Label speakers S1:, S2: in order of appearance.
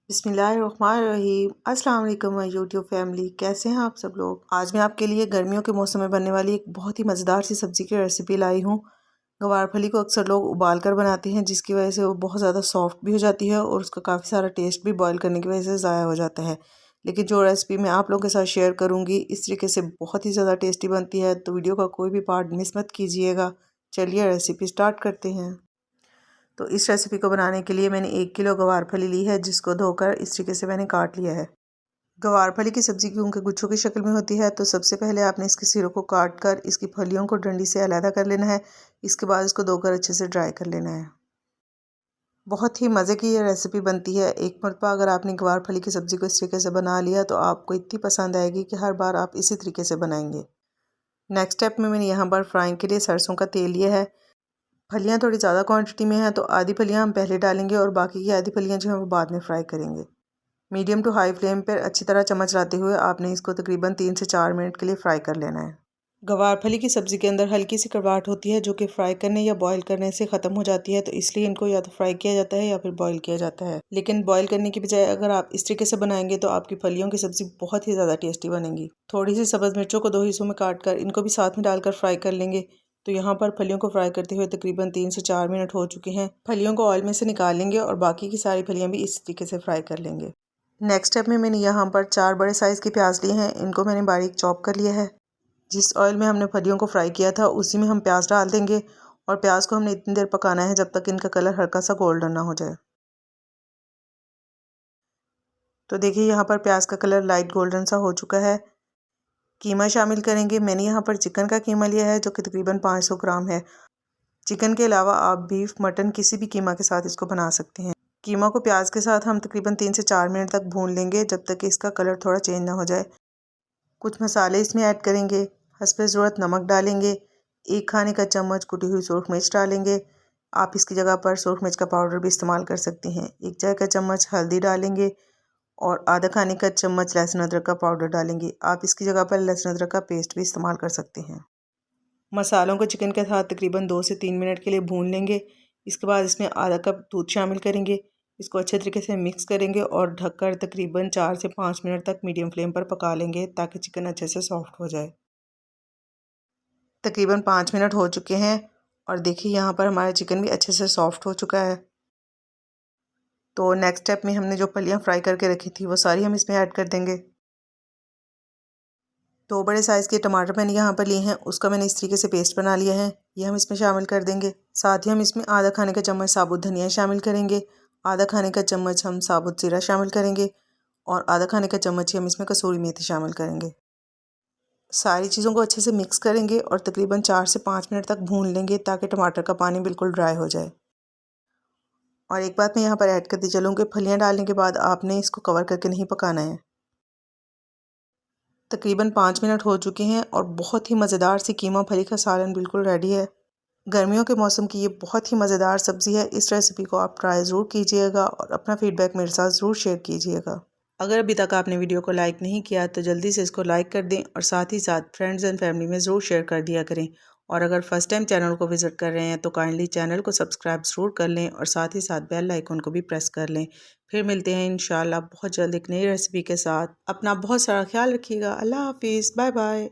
S1: बिस्मिल्लाहिर्रहमानिर्रहीम। अस्सलाम वालेकुम माय यूट्यूब फैमिली, कैसे हैं आप सब लोग। आज मैं आपके लिए गर्मियों के मौसम में बनने वाली एक बहुत ही मज़ेदार सी सब्ज़ी की रेसिपी लाई हूँ। गवार फली को अक्सर लोग उबाल कर बनाते हैं, जिसकी वजह से वो बहुत ज़्यादा सॉफ्ट भी हो जाती है और उसका काफ़ी सारा टेस्ट भी बॉयल करने की वजह से ज़ाया हो जाता है। लेकिन जो रेसिपी मैं आप लोगों के साथ शेयर करूँगी इस तरीके से बहुत ही ज़्यादा टेस्टी बनती है, तो वीडियो का कोई भी पार्ट मिस मत कीजिएगा। चलिए रेसिपी स्टार्ट करते हैं। तो इस रेसिपी को बनाने के लिए मैंने 1 किलो गवार फली ली है, जिसको धोकर इस तरीके से मैंने काट लिया है। गवार फली की सब्ज़ी क्योंकि गुच्छों की शक्ल में होती है, तो सबसे पहले आपने इसके सिरों को काट कर इसकी फलियों को डंडी से अलग कर लेना है। इसके बाद इसको धोकर अच्छे से ड्राई कर लेना है। बहुत ही मज़े की ये रेसिपी बनती है। एक मरतबा अगर आपने गवार फली की सब्ज़ी को इस तरीके से बना लिया तो आपको इतनी पसंद आएगी कि हर बार आप इसी तरीके से बनाएंगे। नेक्स्ट स्टेप में मैंने यहाँ पर फ्राइंग के लिए सरसों का तेल लिया है। फलियाँ थोड़ी ज़्यादा क्वांटिटी में हैं, तो आधी फलियाँ हम पहले डालेंगे और बाकी की आधी फलियाँ जो हैं वो बाद में फ्राई करेंगे। मीडियम टू हाई फ्लेम पर अच्छी तरह चम्मच चलाते हुए आपने इसको तकरीबन 3 से 4 मिनट के लिए फ्राई कर लेना है। गवार फली की सब्ज़ी के अंदर हल्की सी कड़वाहट होती है, जो कि फ्राई करने या बॉईल करने से ख़त्म हो जाती है, तो इसलिए इनको या तो फ्राई किया जाता है या फिर बॉईल किया जाता है। लेकिन बॉईल करने की बजाय अगर आप इस तरीके से बनाएंगे तो आपकी फलियों की सब्ज़ी बहुत ही ज़्यादा टेस्टी बनेगी। थोड़ी सी सब्ज़ मिर्चों को 2 हिस्सों में काट कर इनको भी साथ में डालकर फ्राई कर लेंगे। तो यहाँ पर फलियों को फ्राई करते हुए तकरीबन 3 से 4 मिनट हो चुके हैं। फलियों को ऑयल में से निकाल लेंगे और बाकी की सारी फलियाँ भी इस तरीके से फ्राई कर लेंगे। नेक्स्ट स्टेप में मैंने यहाँ पर 4 बड़े साइज़ के प्याज लिए हैं, इनको मैंने बारीक चॉप कर लिया है। जिस ऑयल में हमने फलियों को फ्राई किया था उसी में हम प्याज डाल देंगे और प्याज को हमने इतनी देर पकाना है जब तक इनका कलर हल्का सा गोल्डन ना हो जाए। तो देखिए यहाँ पर प्याज का कलर लाइट गोल्डन सा हो चुका है। कीमा शामिल करेंगे। मैंने यहाँ पर चिकन का कीमा लिया है, जो कि तकरीबन 500 ग्राम है। चिकन के अलावा आप बीफ, मटन किसी भी कीमा के साथ इसको बना सकते हैं। कीमा को प्याज के साथ हम तकरीबन 3 से 4 मिनट तक भून लेंगे, जब तक कि इसका कलर थोड़ा चेंज ना हो जाए। कुछ मसाले इसमें ऐड करेंगे। हस्बे ज़रूरत नमक डालेंगे। 1 खाने का चम्मच कुटी हुई सुरख मिर्च डालेंगे। आप इसकी जगह पर सुरख मिर्च का पाउडर भी इस्तेमाल कर सकते हैं। 1 चाय का चम्मच हल्दी डालेंगे और आधा खाने का चम्मच लहसुन अदरक का पाउडर डालेंगे। आप इसकी जगह पर लहसुन अदरक का पेस्ट भी इस्तेमाल कर सकते हैं। मसालों को चिकन के साथ तकरीबन 2 से 3 मिनट के लिए भून लेंगे। इसके बाद इसमें आधा कप दूध शामिल करेंगे। इसको अच्छे तरीके से मिक्स करेंगे और ढककर तकरीबन 4 से 5 मिनट तक मीडियम फ्लेम पर पका लेंगे, ताकि चिकन अच्छे से सॉफ्ट हो जाए। तकरीबन 5 मिनट हो चुके हैं और देखिए यहाँ पर हमारा चिकन भी अच्छे से सॉफ्ट हो चुका है। तो नेक्स्ट स्टेप में हमने जो फलियाँ फ्राई करके रखी थी वो सारी हम इसमें ऐड कर देंगे। 2 बड़े साइज़ के टमाटर मैंने यहाँ पर लिए हैं, उसका मैंने इस तरीके से पेस्ट बना लिया है, ये हम इसमें शामिल कर देंगे। साथ ही हम इसमें आधा खाने का चम्मच साबुत धनिया शामिल करेंगे। आधा खाने का चम्मच हम साबुत जीरा शामिल करेंगे और आधा खाने का चम्मच ही हम इसमें कसूरी मेथी शामिल करेंगे। सारी चीज़ों को अच्छे से मिक्स करेंगे और तकरीबन 4 से 5 मिनट तक भून लेंगे, ताकि टमाटर का पानी बिल्कुल ड्राई हो जाए। और एक बात मैं यहाँ पर ऐड करती चलूँ कि फलियाँ डालने के बाद आपने इसको कवर करके नहीं पकाना है। तकरीबन 5 मिनट हो चुके हैं और बहुत ही मज़ेदार सी कीमा फली का सालन बिल्कुल रेडी है। गर्मियों के मौसम की ये बहुत ही मज़ेदार सब्ज़ी है। इस रेसिपी को आप ट्राई ज़रूर कीजिएगा और अपना फ़ीडबैक मेरे साथ ज़रूर शेयर कीजिएगा। अगर अभी तक आपने वीडियो को लाइक नहीं किया तो जल्दी से इसको लाइक कर दें और साथ ही साथ फ्रेंड्स एंड फैमिली में ज़रूर शेयर कर दिया करें। और अगर फर्स्ट टाइम चैनल को विज़िट कर रहे हैं तो काइंडली चैनल को सब्सक्राइब ज़रूर कर लें और साथ ही साथ बेल आइकन को भी प्रेस कर लें। फिर मिलते हैं इंशाल्लाह बहुत जल्द एक नई रेसिपी के साथ। अपना बहुत सारा ख्याल रखिएगा। अल्लाह हाफिज़, बाय बाय।